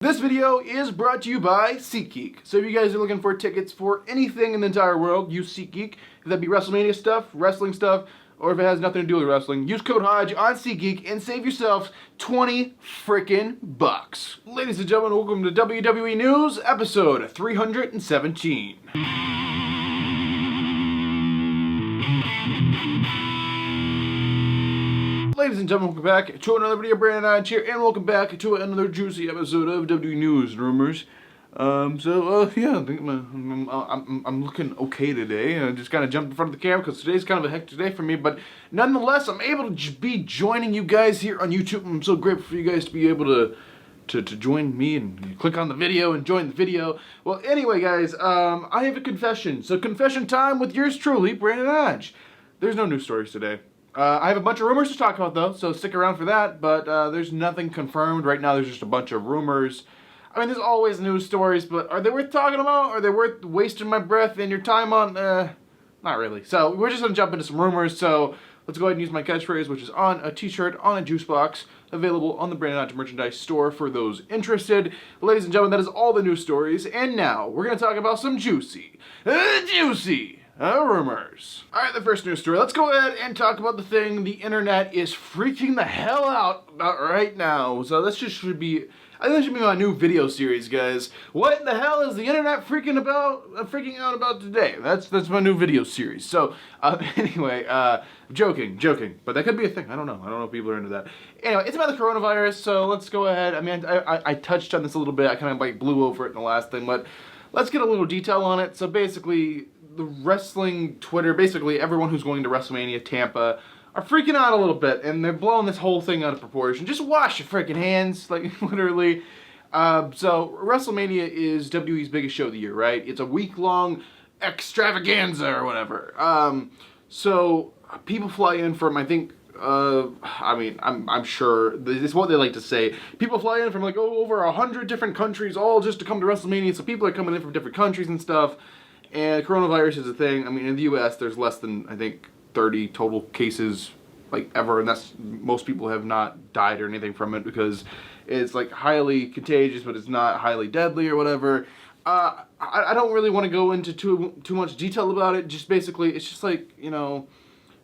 This video is brought to you by SeatGeek. So if you guys are looking for tickets for anything in the entire world, use SeatGeek. If that be WrestleMania stuff, wrestling stuff, or if it has nothing to do with wrestling, use code HODGE on SeatGeek and save yourself 20 frickin' bucks. Ladies and gentlemen, welcome to WWE News, episode 317. Ladies and gentlemen, welcome back to another video. Brandon Hodge here, and welcome back to another juicy episode of WWE News and Rumors. Yeah, I think I'm looking okay today. I just kind of jumped in front of the camera because today's kind of a hectic day for me, but nonetheless, I'm able to be joining you guys here on YouTube. I'm so grateful for you guys to be able to join me and click on the video and join the video. Well, anyway, guys, I have a confession. So confession time with yours truly, Brandon Hodge. There's no news stories today. I have a bunch of rumors to talk about, though, so stick around for that, but there's nothing confirmed. Right now, there's just a bunch of rumors. I mean, there's always news stories, but are they worth talking about? Are they worth wasting my breath and your time on? Not really. So we're just going to jump into some rumors, so let's go ahead and use my catchphrase, which is on a t-shirt, on a juice box, available on the Brandon Hodge merchandise store for those interested. Ladies and gentlemen, that is all the news stories, and now we're going to talk about some juicy rumors. Alright, the first news story. Let's go ahead and talk about the thing the internet is freaking the hell out about right now. So this just should be, I think this should be my new video series, guys. What the hell is the internet freaking out about today? That's my new video series. So, anyway, joking, but that could be a thing. I don't know if people are into that. Anyway, it's about the coronavirus, so let's go ahead. I mean, I touched on this a little bit. I kind of like blew over it in the last thing, but let's get a little detail on it. So basically, the wrestling Twitter, basically everyone who's going to WrestleMania Tampa are freaking out a little bit, and they're blowing this whole thing out of proportion. Just wash your freaking hands, like literally. So WrestleMania is WWE's biggest show of the year, right? It's a week-long extravaganza or whatever. So people fly in from, I think, I'm sure this is what they like to say. People fly in from like over 100 different countries, all just to come to WrestleMania. So people are coming in from different countries and stuff. And coronavirus is a thing. I mean, in the U.S., there's less than, I think, 30 total cases, like, ever. And that's, most people have not died or anything from it because it's, like, highly contagious, but it's not highly deadly or whatever. I don't really want to go into too much detail about it. Just basically, it's just like, you know,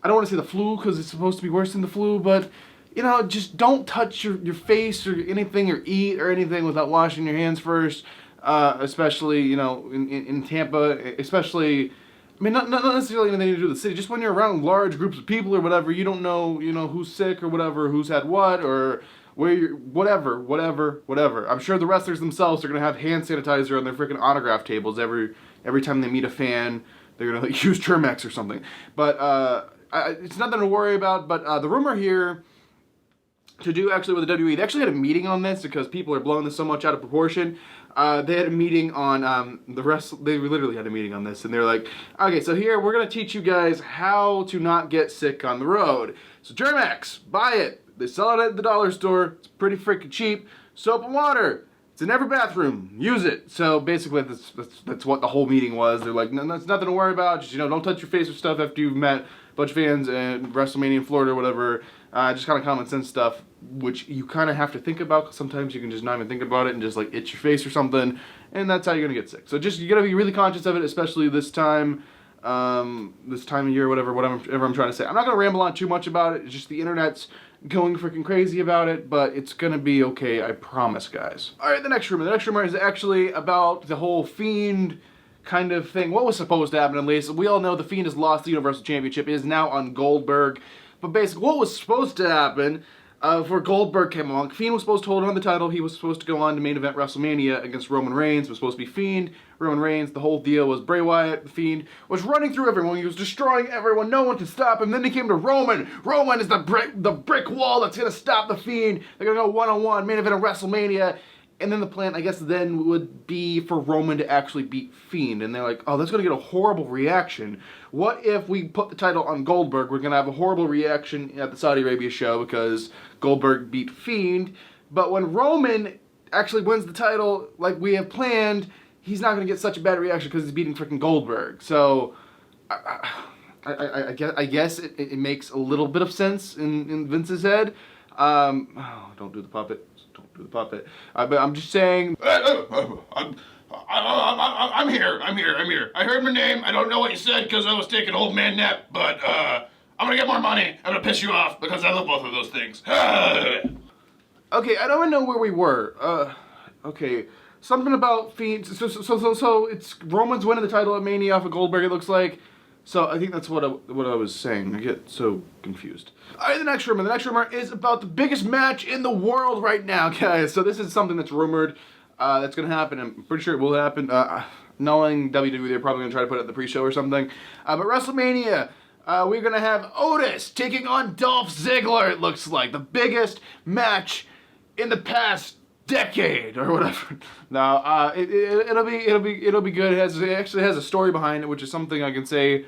I don't want to say the flu because it's supposed to be worse than the flu, but, you know, just don't touch your face or anything or eat or anything without washing your hands first. Especially, you know, in Tampa, especially, I mean, not necessarily anything to do with the city, just when you're around large groups of people or whatever, you don't know, you know, who's sick or whatever, who's had what, or where you're, whatever. I'm sure the wrestlers themselves are going to have hand sanitizer on their freaking autograph tables every time they meet a fan. They're going to like, use Germ-X or something. But, it's nothing to worry about, but, the rumor here to do actually with the WWE, they actually had a meeting on this because people are blowing this so much out of proportion. They had a meeting on they literally had a meeting on this, and they're like, okay, so here we're gonna teach you guys how to not get sick on the road. So Germ-X, buy it. They sell it at the dollar store. It's pretty freaking cheap. Soap and water. It's in every bathroom. Use it. So basically, that's what the whole meeting was. They're like, no, that's nothing to worry about. Just, you know, don't touch your face with stuff after you've met a bunch of fans in WrestleMania in Florida or whatever. Just kind of common sense stuff, which you kind of have to think about, because sometimes you can just not even think about it and just like itch your face or something, and that's how you're gonna get sick. So just, you gotta be really conscious of it, especially this time of year, whatever I'm trying to say. I'm not gonna ramble on too much about it. It's just the internet's going freaking crazy about it, but it's gonna be okay, I promise, guys. All right, the next rumor. The next rumor is actually about the whole Fiend kind of thing. What was supposed to happen, at least? We all know the Fiend has lost the Universal Championship. It is now on Goldberg. But basically, what was supposed to happen before Goldberg came along, Fiend was supposed to hold on the title. He was supposed to go on to main event WrestleMania against Roman Reigns. It was supposed to be Fiend, Roman Reigns. The whole deal was Bray Wyatt, the Fiend, was running through everyone. He was destroying everyone. No one could stop him. Then he came to Roman. Roman is the brick wall that's going to stop the Fiend. They're going to go one-on-one, main event of WrestleMania. And then the plan, I guess, then would be for Roman to actually beat Fiend. And they're like, oh, that's going to get a horrible reaction. What if we put the title on Goldberg? We're going to have a horrible reaction at the Saudi Arabia show because Goldberg beat Fiend. But when Roman actually wins the title like we have planned, he's not going to get such a bad reaction because he's beating freaking Goldberg. So, I guess it makes a little bit of sense in Vince's head. Oh, don't do the puppet. the puppet. But I'm just saying. I'm here. I heard my name. I don't know what you said because I was taking an old man nap. But I'm gonna get more money. I'm gonna piss you off because I love both of those things. Okay, I don't even know where we were. Okay, something about Fiend. So it's Roman's winning the title at Mania off of Goldberg. It looks like. So I think that's what I was saying. I get so confused. All right, the next rumor. The next rumor is about the biggest match in the world right now, guys. So this is something that's rumored. That's gonna happen. I'm pretty sure it will happen. Knowing WWE, they're probably gonna try to put it at the pre-show or something. But WrestleMania, we're gonna have Otis taking on Dolph Ziggler. It looks like the biggest match in the past decade or whatever. No, it'll be good. It actually has a story behind it, which is something I can say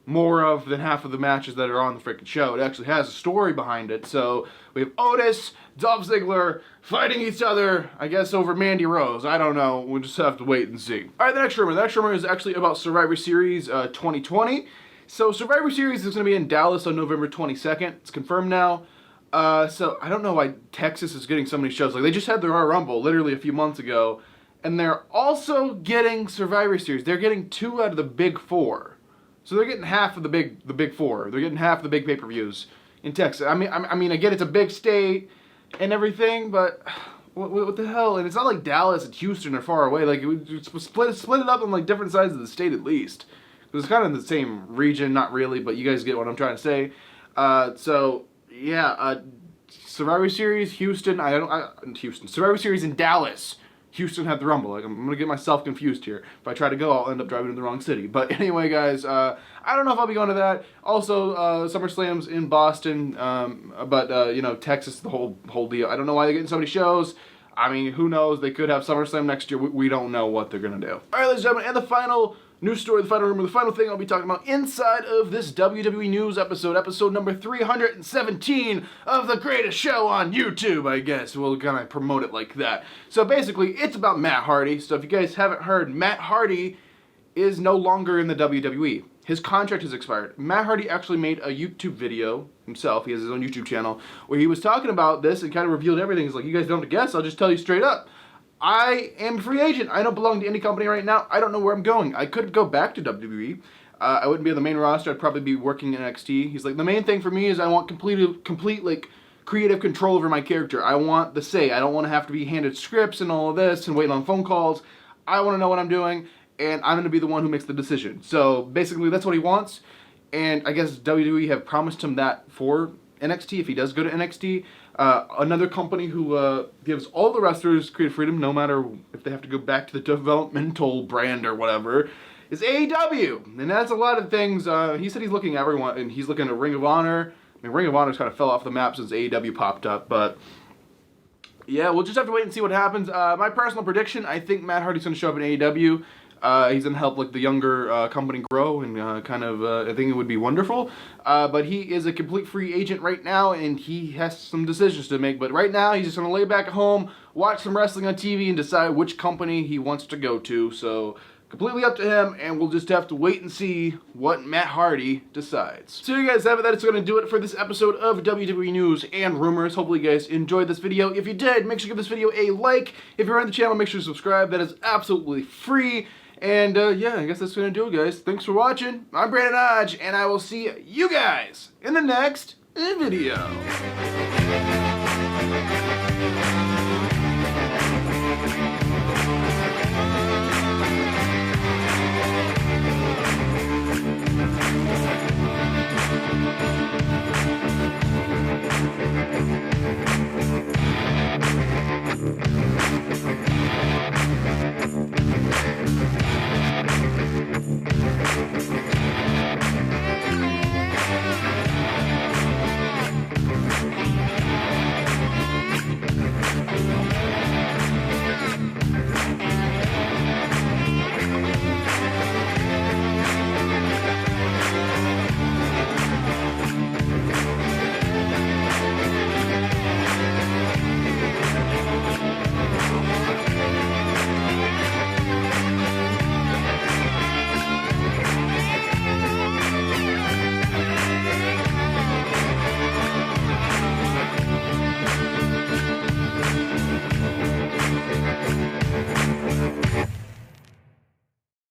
more of than half of the matches that are on the freaking show. It actually has a story behind it. So we have Otis, Dolph Ziggler fighting each other, I guess over Mandy Rose. I don't know. We'll just have to wait and see. All right, the next rumor. The next rumor is actually about Survivor Series 2020. So Survivor Series is going to be in Dallas on November 22nd. It's confirmed now. So I don't know why Texas is getting so many shows. Like, they just had their Royal Rumble literally a few months ago, and they're also getting Survivor Series. They're getting 2 out of the big 4. So they're getting half of the big 4. They're getting half of the big pay-per-views in Texas. I mean, I get it's a big state and everything, but what the hell? And it's not like Dallas and Houston are far away. Like, split it up on like different sides of the state at least. It's kind of the same region, not really, but you guys get what I'm trying to say. So yeah, Survivor Series, Houston. Survivor Series in Dallas. Houston had the Rumble. Like, I'm going to get myself confused here. If I try to go, I'll end up driving to the wrong city. But anyway, guys, I don't know if I'll be going to that. Also, SummerSlam's in Boston, but you know, Texas, the whole deal. I don't know why they're getting so many shows. I mean, who knows? They could have SummerSlam next year. We don't know what they're going to do. All right, ladies and gentlemen, and the final news story, the final rumor, the final thing I'll be talking about inside of this WWE News episode number 317 of the greatest show on YouTube, I guess. We'll kind of promote it like that. So basically, it's about Matt Hardy. So if you guys haven't heard, Matt Hardy is no longer in the WWE. His contract has expired. Matt Hardy actually made a YouTube video himself. He has his own YouTube channel where he was talking about this and kind of revealed everything. He's like, you guys don't have to guess. I'll just tell you straight up. I am a free agent. I don't belong to any company right now. I don't know where I'm going. I could go back to WWE. I wouldn't be on the main roster. I'd probably be working in NXT. He's like, the main thing for me is I want complete like creative control over my character. I want the say. I don't want to have to be handed scripts and all of this and waiting on phone calls. I want to know what I'm doing, and I'm going to be the one who makes the decision. So basically, that's what he wants. And I guess WWE have promised him that for NXT if he does go to NXT. Another company who gives all the wrestlers creative freedom, no matter if they have to go back to the developmental brand or whatever, is AEW. And that's a lot of things. He said he's looking at everyone, and he's looking at Ring of Honor. I mean, Ring of Honor's kind of fell off the map since AEW popped up, but yeah, we'll just have to wait and see what happens. My personal prediction, I think Matt Hardy's going to show up in AEW. He's going to help like the younger company grow and I think it would be wonderful. But he is a complete free agent right now, and he has some decisions to make. But right now, he's just going to lay back at home, watch some wrestling on TV, and decide which company he wants to go to. So completely up to him, and we'll just have to wait and see what Matt Hardy decides. So you guys have it. That is going to do it for this episode of WWE News and Rumors. Hopefully you guys enjoyed this video. If you did, make sure to give this video a like. If you're on the channel, make sure to subscribe. That is absolutely free. And yeah, I guess that's going to do it, guys. Thanks for watching. I'm Brandon Hodge, and I will see you guys in the next video.